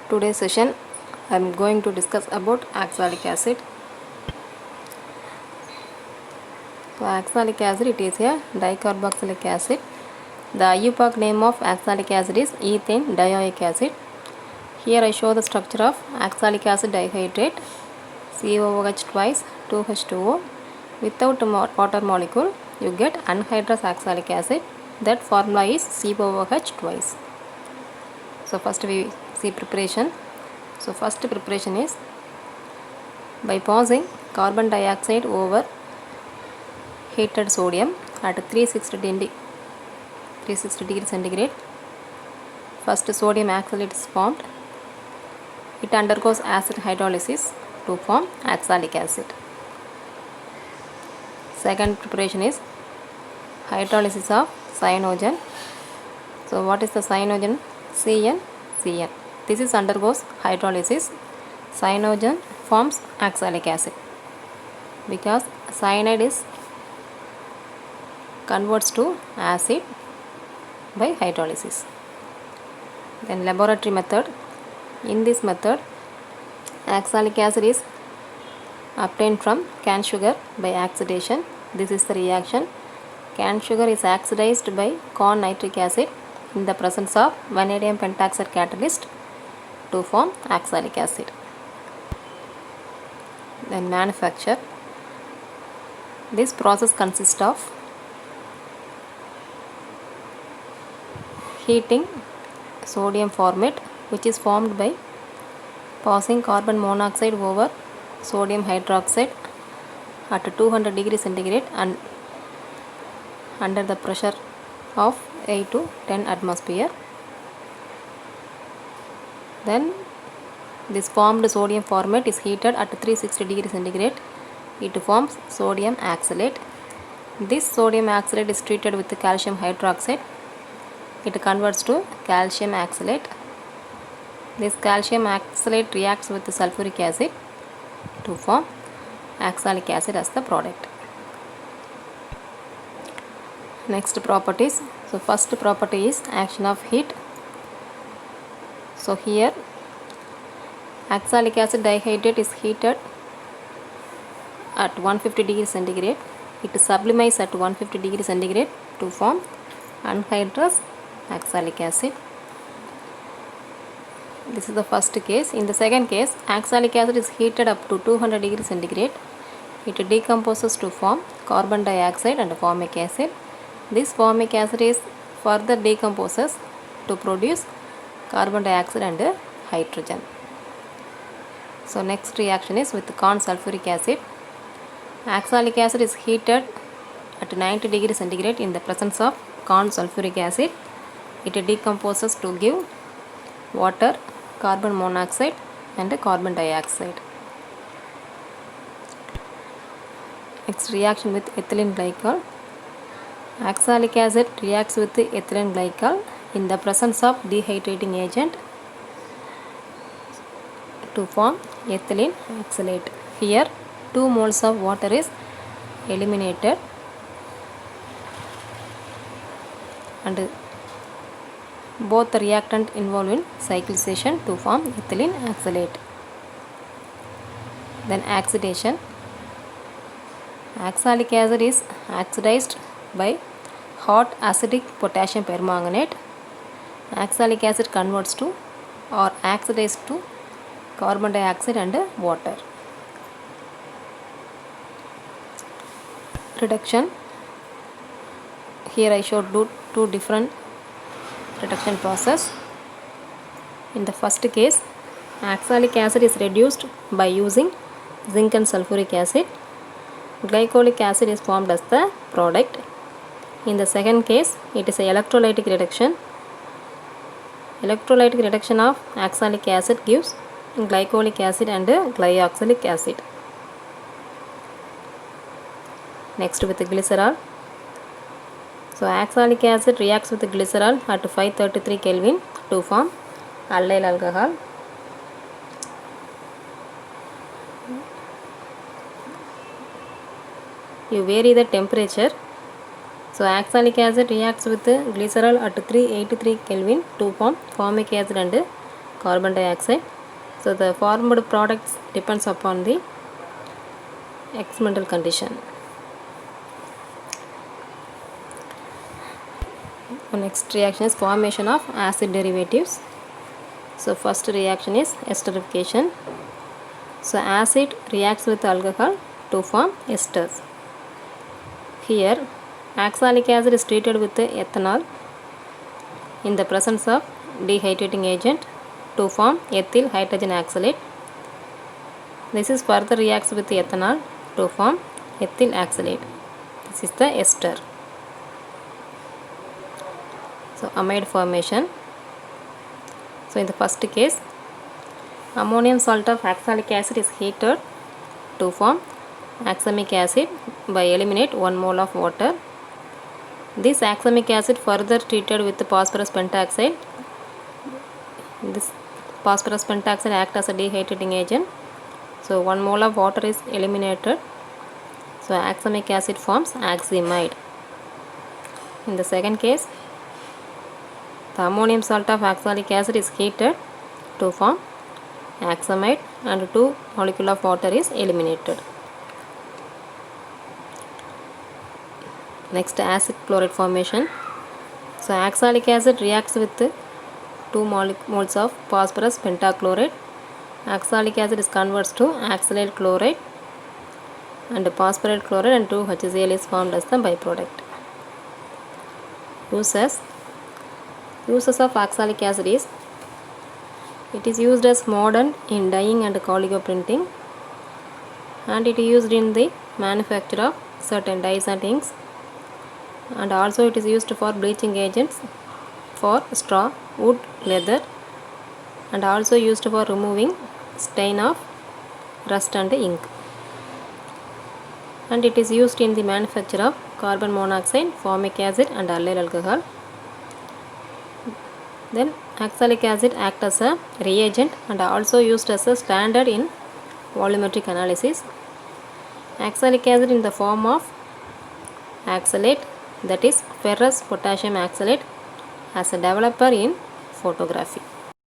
Today's session I am going to discuss about oxalic acid. So oxalic acid, it is a dicarboxylic acid. The IUPAC name of oxalic acid is ethane dioic acid. Here I show the structure of oxalic acid dihydrate, COOH twice 2H2O. Without water molecule you get anhydrous oxalic acid. That formula is COOH twice. So first we see preparation. So first preparation is by passing carbon dioxide over heated sodium at 360 degrees centigrade. First sodium oxalate is formed. It undergoes acid hydrolysis to form oxalic acid. Second preparation is hydrolysis of cyanogen. So what is the cyanogen? CN. This is undergoes hydrolysis. Cyanogen forms oxalic acid because cyanide is converts to acid by hydrolysis. Then laboratory method. In this method, oxalic acid is obtained from cane sugar by oxidation. This is the reaction. Cane sugar is oxidized by corn nitric acid in the presence of vanadium pentoxide catalyst to form oxalic acid. Then manufacture. This process consists of heating sodium formate, which is formed by passing carbon monoxide over sodium hydroxide at 200 degrees centigrade and under the pressure of 8 to 10 atmosphere. Then this formed sodium formate is heated at 360 degrees centigrade. It forms sodium oxalate. This sodium oxalate is treated with calcium hydroxide. It converts to calcium oxalate. This calcium oxalate reacts with sulfuric acid to form oxalic acid as the product. Next properties. So first property is action of heat. So here oxalic acid dihydrate is heated at 150 degrees centigrade. It sublimates at 150 degrees centigrade to form anhydrous oxalic acid. This is the first case. In the second case, oxalic acid is heated up to 200 degrees centigrade. It decomposes to form carbon dioxide and formic acid. This formic acid is further decomposes to produce carbon dioxide and hydrogen. So next reaction is with corn sulfuric acid. Oxalic acid is heated at 90 degrees centigrade in the presence of corn sulfuric acid. It decomposes to give water, carbon monoxide and carbon dioxide. Next reaction with ethylene glycol. Oxalic acid reacts with ethylene glycol in the presence of dehydrating agent to form ethylene oxalate. Here 2 moles of water is eliminated and both the reactant involved in cyclization to form ethylene oxalate. Then oxidation. Oxalic acid is oxidized by hot acidic potassium permanganate. Oxalic acid converts to or oxidized to carbon dioxide and water. Reduction. Here I showed two different reduction process. In the first case, oxalic acid is reduced by using zinc and sulfuric acid. Glycolic acid is formed as the product. In the second case, it is a electrolytic reduction. Electrolytic reduction of oxalic acid gives glycolic acid and glyoxylic acid. Next with glycerol. So oxalic acid reacts with glycerol at 533 Kelvin to form allyl alcohol. You vary the temperature. So oxalic acid reacts with glycerol at 383 Kelvin to form formic acid and carbon dioxide. So the formed products depends upon the experimental condition. The next reaction is formation of acid derivatives. So first reaction is esterification. So acid reacts with alcohol to form esters. Here oxalic acid is treated with ethanol in the presence of dehydrating agent to form ethyl hydrogen oxalate. This is further reacts with ethanol to form ethyl oxalate. This is the ester. So amide formation. So in the first case, ammonium salt of oxalic acid is heated to form oxamic acid by eliminate 1 mole of water. This oxamic acid further treated with phosphorus pentoxide. This phosphorus pentoxide acts as a dehydrating agent. So 1 mole of water is eliminated. So oxamic acid forms oximide. In the second case, the ammonium salt of oxalic acid is heated to form oxamide and 2 molecule of water is eliminated. Next, acid chloride formation. So oxalic acid reacts with 2 moles of phosphorus pentachloride. Oxalic acid is converts to oxalate chloride and phosphorate chloride and 2 HCl is formed as the byproduct. Uses of oxalic acid is, it is used as mordant in dyeing and calico printing, and it is used in the manufacture of certain dyes and inks, and also it is used for bleaching agents for straw, wood, leather, and also used for removing stain of rust and ink, and it is used in the manufacture of carbon monoxide, formic acid and allyl alcohol. Then oxalic acid acts as a reagent and also used as a standard in volumetric analysis. Oxalic acid in the form of oxalate, that is ferrous potassium oxalate, as a developer in photography.